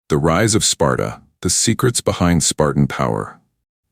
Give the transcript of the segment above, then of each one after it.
The rise of Sparta, the secrets behind Spartan power.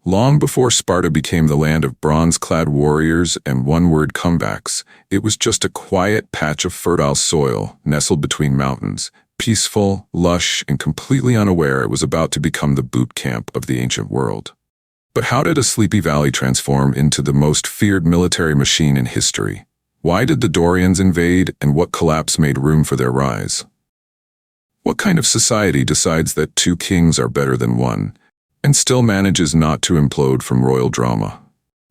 Long before Sparta became the land of bronze-clad warriors and one-word comebacks, it was just a quiet patch of fertile soil nestled between mountains, peaceful, lush, and completely unaware it was about to become the boot camp of the ancient world. But how did a sleepy valley transform into the most feared military machine in history? Why did the Dorians invade, and what collapse made room for their rise? What kind of society decides that two kings are better than one, and still manages not to implode from royal drama?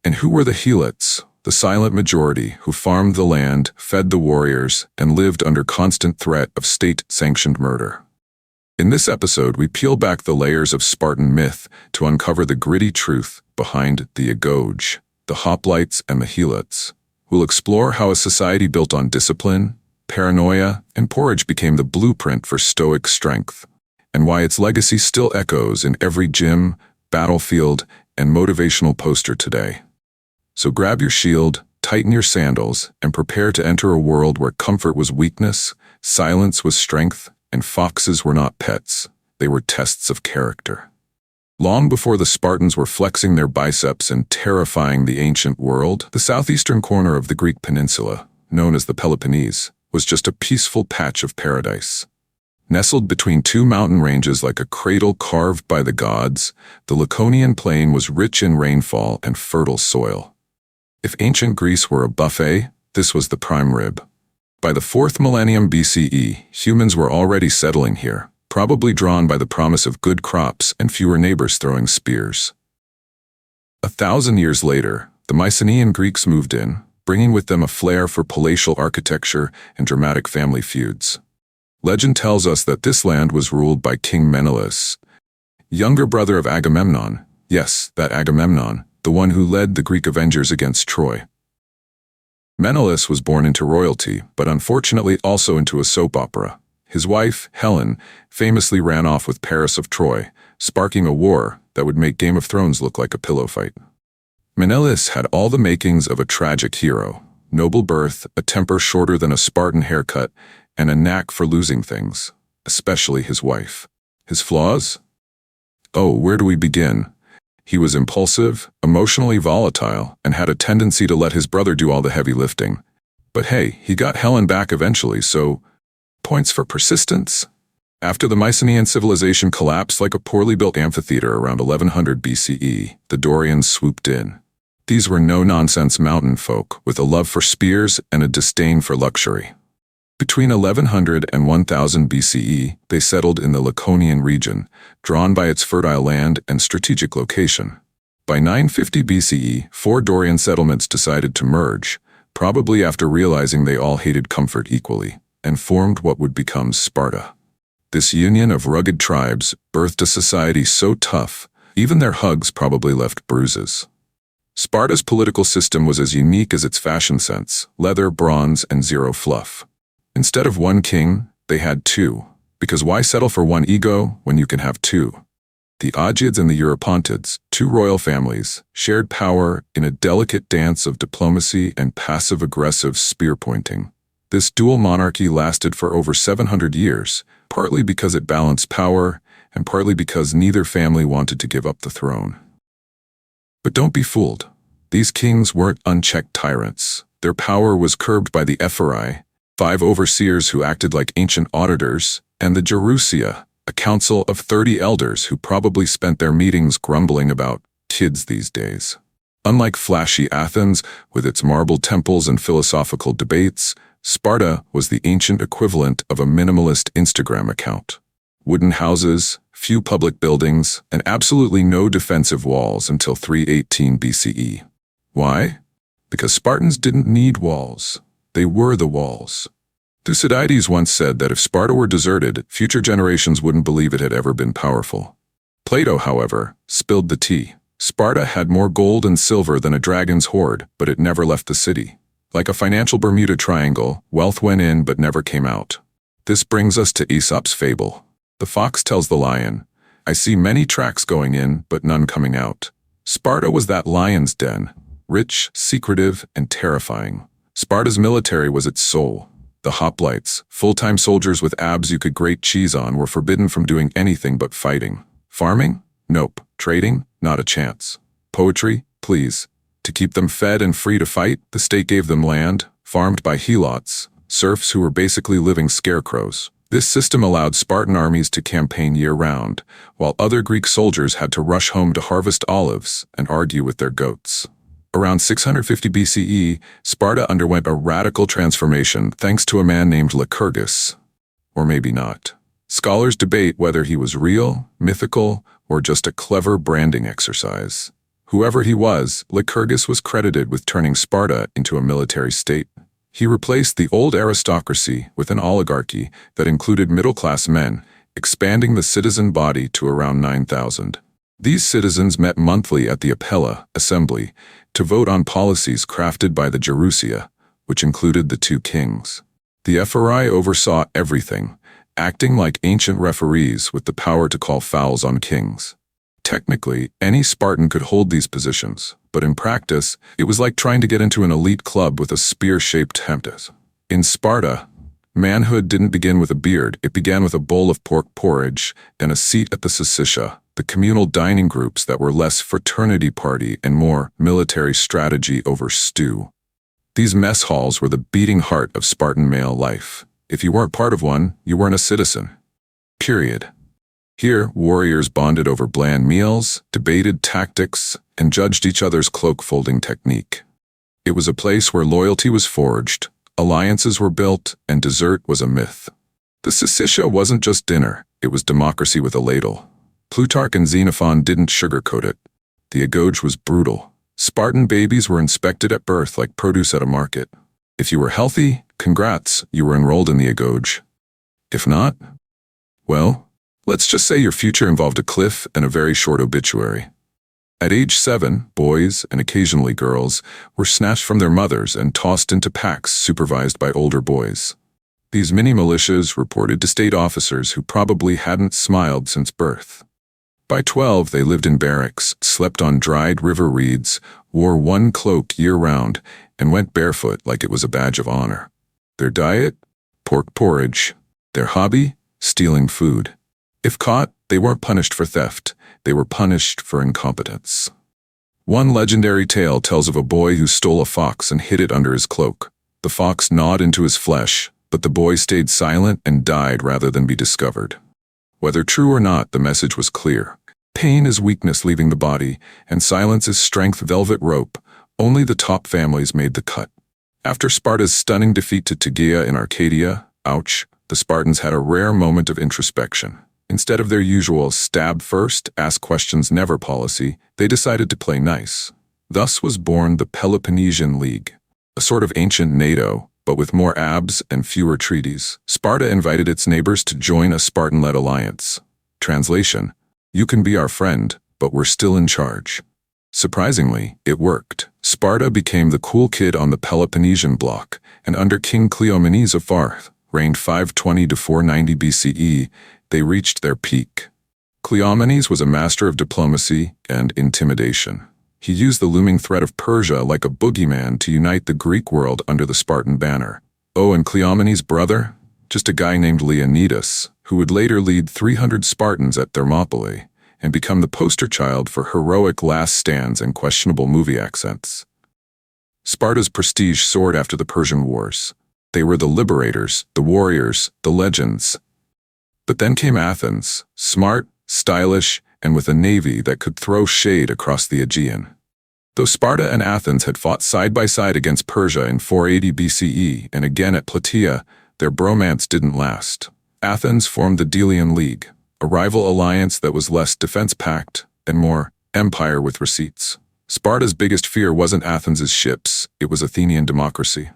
And who were the helots, the silent majority who farmed the land, fed the warriors, and lived under constant threat of state-sanctioned murder? In this episode, we peel back the layers of Spartan myth to uncover the gritty truth behind the agoge, the hoplites, and the helots. We'll explore how a society built on discipline, paranoia, and porridge became the blueprint for stoic strength, and why its legacy still echoes in every gym, battlefield, and motivational poster today. So grab your shield, tighten your sandals, and prepare to enter a world where comfort was weakness, silence was strength, and foxes were not pets. They were tests of character. Long before the Spartans were flexing their biceps and terrifying the ancient world, the southeastern corner of the Greek peninsula, known as the Peloponnese, was just a peaceful patch of paradise. Nestled between two mountain ranges like a cradle carved by the gods, the Laconian plain was rich in rainfall and fertile soil. If ancient Greece were a buffet, this was the prime rib. By the 4th millennium BCE, humans were already settling here, probably drawn by the promise of good crops and fewer neighbors throwing spears. 1,000 years later, the Mycenaean Greeks moved in, bringing with them a flair for palatial architecture and dramatic family feuds. Legend tells us that this land was ruled by King Menelaus, younger brother of Agamemnon. Yes, that Agamemnon, the one who led the Greek avengers against Troy. Menelaus was born into royalty, but unfortunately also into a soap opera. His wife, Helen, famously ran off with Paris of Troy, sparking a war that would make Game of Thrones look like a pillow fight. Menelaus had all the makings of a tragic hero: noble birth, a temper shorter than a Spartan haircut, and a knack for losing things, especially his wife. His flaws? Oh, where do we begin? He was impulsive, emotionally volatile, and had a tendency to let his brother do all the heavy lifting. But hey, he got Helen back eventually, so points for persistence? After the Mycenaean civilization collapsed like a poorly built amphitheater around 1100 BCE, the Dorians swooped in. These were no-nonsense mountain folk with a love for spears and a disdain for luxury. Between 1100 and 1000 BCE, they settled in the Laconian region, drawn by its fertile land and strategic location. By 950 BCE, 4 Dorian settlements decided to merge, probably after realizing they all hated comfort equally, and formed what would become Sparta. This union of rugged tribes birthed a society so tough, even their hugs probably left bruises. Sparta's political system was as unique as its fashion sense: leather, bronze, and zero fluff. Instead of one king, they had two, because why settle for one ego when you can have two? The Agids and the Eurypontids, two royal families, shared power in a delicate dance of diplomacy and passive-aggressive spear-pointing. This dual monarchy lasted for over 700 years, partly because it balanced power, and partly because neither family wanted to give up the throne. But don't be fooled. These kings weren't unchecked tyrants. Their power was curbed by the Ephyri, 5 overseers who acted like ancient auditors, and the Gerousia, a council of 30 elders who probably spent their meetings grumbling about kids these days. Unlike flashy Athens, with its marble temples and philosophical debates, Sparta was the ancient equivalent of a minimalist Instagram account. Wooden houses, few public buildings, and absolutely no defensive walls until 318 BCE. Why? Because Spartans didn't need walls. They were the walls. Thucydides once said that if Sparta were deserted, future generations wouldn't believe it had ever been powerful. Plato, however, spilled the tea. Sparta had more gold and silver than a dragon's hoard, but it never left the city. Like a financial Bermuda Triangle, wealth went in but never came out. This brings us to Aesop's fable. The fox tells the lion, "I see many tracks going in, but none coming out." Sparta was that lion's den, rich, secretive, and terrifying. Sparta's military was its soul. The hoplites, full-time soldiers with abs you could grate cheese on, were forbidden from doing anything but fighting. Farming? Nope. Trading? Not a chance. Poetry? Please. To keep them fed and free to fight, the state gave them land, farmed by helots, serfs who were basically living scarecrows. This system allowed Spartan armies to campaign year-round, while other Greek soldiers had to rush home to harvest olives and argue with their goats. Around 650 BCE, Sparta underwent a radical transformation thanks to a man named Lycurgus. Or maybe not. Scholars debate whether he was real, mythical, or just a clever branding exercise. Whoever he was, Lycurgus was credited with turning Sparta into a military state. He replaced the old aristocracy with an oligarchy that included middle-class men, expanding the citizen body to around 9,000. These citizens met monthly at the Apella assembly to vote on policies crafted by the Gerousia, which included the two kings. The Ephyri oversaw everything, acting like ancient referees with the power to call fouls on kings. Technically, any Spartan could hold these positions, but in practice, it was like trying to get into an elite club with a spear-shaped helmet. In Sparta, manhood didn't begin with a beard, it began with a bowl of pork porridge and a seat at the syssitia, the communal dining groups that were less fraternity party and more military strategy over stew. These mess halls were the beating heart of Spartan male life. If you weren't part of one, you weren't a citizen. Period. Here, warriors bonded over bland meals, debated tactics, and judged each other's cloak-folding technique. It was a place where loyalty was forged, alliances were built, and dessert was a myth. The syssitia wasn't just dinner, it was democracy with a ladle. Plutarch and Xenophon didn't sugarcoat it. The agoge was brutal. Spartan babies were inspected at birth like produce at a market. If you were healthy, congrats, you were enrolled in the agoge. If not, well, let's just say your future involved a cliff and a very short obituary. At age 7, boys, and occasionally girls, were snatched from their mothers and tossed into packs supervised by older boys. These mini-militias reported to state officers who probably hadn't smiled since birth. By 12, they lived in barracks, slept on dried river reeds, wore one cloak year-round, and went barefoot like it was a badge of honor. Their diet? Pork porridge. Their hobby? Stealing food. If caught, they weren't punished for theft, they were punished for incompetence. One legendary tale tells of a boy who stole a fox and hid it under his cloak. The fox gnawed into his flesh, but the boy stayed silent and died rather than be discovered. Whether true or not, the message was clear. Pain is weakness leaving the body, and silence is strength. Velvet rope. Only the top families made the cut. After Sparta's stunning defeat to Tegea in Arcadia, the Spartans had a rare moment of introspection. Instead of their usual stab first, ask questions never policy, they decided to play nice. Thus was born the Peloponnesian League, a sort of ancient NATO, but with more abs and fewer treaties. Sparta invited its neighbors to join a Spartan-led alliance. Translation: you can be our friend, but we're still in charge. Surprisingly, it worked. Sparta became the cool kid on the Peloponnesian bloc, and under King Cleomenes of Farth, reigned 520 to 490 BCE, they reached their peak. Cleomenes was a master of diplomacy and intimidation. He used the looming threat of Persia like a boogeyman to unite the Greek world under the Spartan banner. Oh, and Cleomenes' brother? Just a guy named Leonidas, who would later lead 300 Spartans at Thermopylae and become the poster child for heroic last stands and questionable movie accents. Sparta's prestige soared after the Persian Wars. They were the liberators, the warriors, the legends. But then came Athens, smart, stylish, and with a navy that could throw shade across the Aegean. Though Sparta and Athens had fought side by side against Persia in 480 BCE and again at Plataea, their bromance didn't last. Athens formed the Delian League, a rival alliance that was less defense-packed and more empire with receipts. Sparta's biggest fear wasn't Athens' ships, it was Athenian democracy.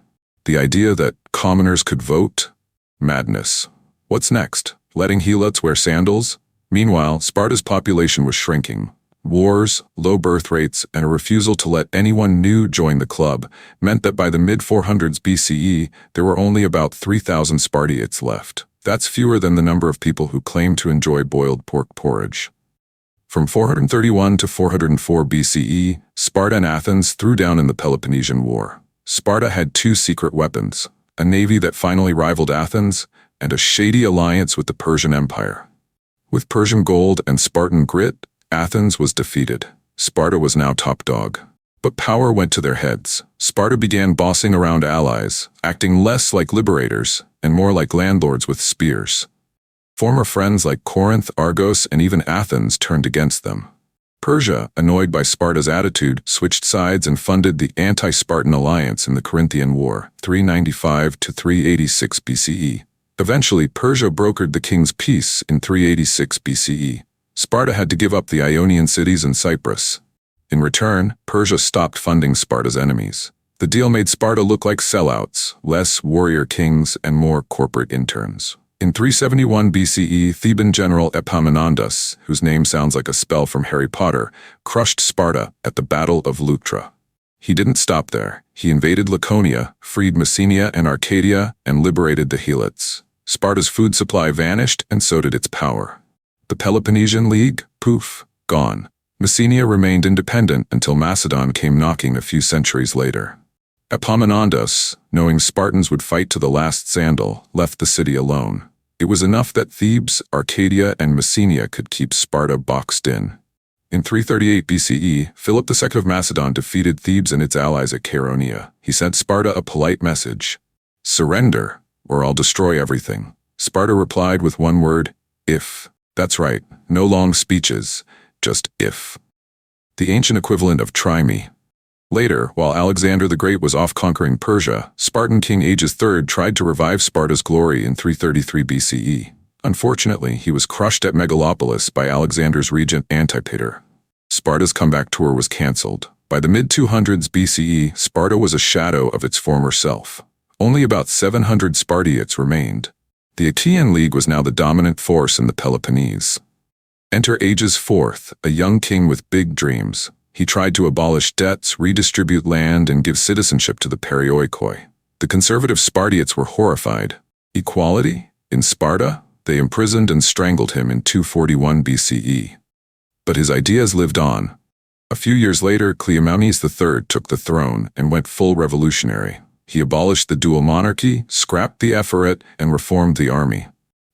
The idea that commoners could vote? Madness. What's next? Letting helots wear sandals? Meanwhile, Sparta's population was shrinking. Wars, low birth rates, and a refusal to let anyone new join the club meant that by the mid-400s BCE, there were only about 3,000 Spartiates left. That's fewer than the number of people who claimed to enjoy boiled pork porridge. From 431 to 404 BCE, Sparta and Athens threw down in the Peloponnesian War. Sparta had two secret weapons: a navy that finally rivaled Athens, and a shady alliance with the Persian Empire. With Persian gold and Spartan grit, Athens was defeated. Sparta was now top dog. But power went to their heads. Sparta began bossing around allies, acting less like liberators and more like landlords with spears. Former friends like Corinth, Argos, and even Athens turned against them. Persia, annoyed by Sparta's attitude, switched sides and funded the anti-Spartan alliance in the Corinthian War, 395 to 386 BCE. Eventually, Persia brokered the king's peace in 386 BCE. Sparta had to give up the Ionian cities and Cyprus. In return, Persia stopped funding Sparta's enemies. The deal made Sparta look like sellouts, less warrior kings and more corporate interns. In 371 BCE, Theban general Epaminondas, whose name sounds like a spell from Harry Potter, crushed Sparta at the Battle of Leuctra. He didn't stop there. He invaded Laconia, freed Messenia and Arcadia, and liberated the helots. Sparta's food supply vanished, and so did its power. The Peloponnesian League? Poof, gone. Messenia remained independent until Macedon came knocking a few centuries later. Epaminondas, knowing Spartans would fight to the last sandal, left the city alone. It was enough that Thebes, Arcadia, and Messenia could keep Sparta boxed in. In 338 BCE, Philip II of Macedon defeated Thebes and its allies at Chaeronea. He sent Sparta a polite message: "Surrender, or I'll destroy everything." Sparta replied with one word: if. That's right, no long speeches, just if. The ancient equivalent of try me. Later, while Alexander the Great was off conquering Persia, Spartan king Aegeus III tried to revive Sparta's glory in 333 BCE. Unfortunately, he was crushed at Megalopolis by Alexander's regent Antipater. Sparta's comeback tour was cancelled. By the mid-200s BCE, Sparta was a shadow of its former self. Only about 700 Spartiates remained. The Achaean League was now the dominant force in the Peloponnese. Enter Aegeus IV, a young king with big dreams. He tried to abolish debts, redistribute land, and give citizenship to the perioikoi. The conservative Spartiates were horrified. Equality? In Sparta? They imprisoned and strangled him in 241 BCE. But his ideas lived on. A few years later, Cleomenes III took the throne and went full revolutionary. He abolished the dual monarchy, scrapped the ephorate, and reformed the army.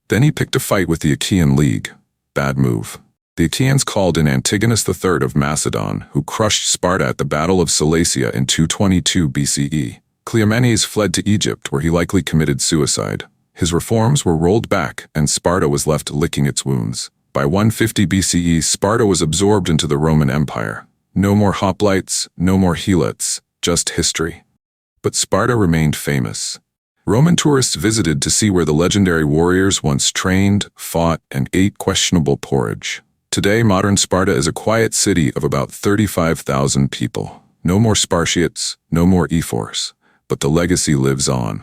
Then he picked a fight with the Achaean League. Bad move. The Achaeans called in Antigonus III of Macedon, who crushed Sparta at the Battle of Cilicia in 222 BCE. Cleomenes fled to Egypt, where he likely committed suicide. His reforms were rolled back, and Sparta was left licking its wounds. By 150 BCE, Sparta was absorbed into the Roman Empire. No more hoplites, no more helots, just history. But Sparta remained famous. Roman tourists visited to see where the legendary warriors once trained, fought, and ate questionable porridge. Today, modern Sparta is a quiet city of about 35,000 people. No more Spartiates, no more ephors. But the legacy lives on.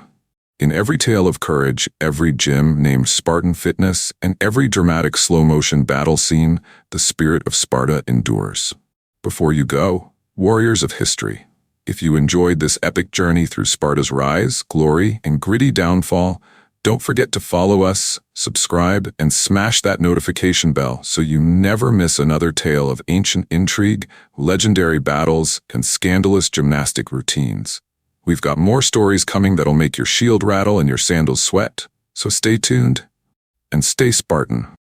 In every tale of courage, every gym named Spartan Fitness, and every dramatic slow-motion battle scene, the spirit of Sparta endures. Before you go, warriors of history, if you enjoyed this epic journey through Sparta's rise, glory, and gritty downfall, don't forget to follow us, subscribe, and smash that notification bell so you never miss another tale of ancient intrigue, legendary battles, and scandalous gymnastic routines. We've got more stories coming that'll make your shield rattle and your sandals sweat, so stay tuned and stay Spartan.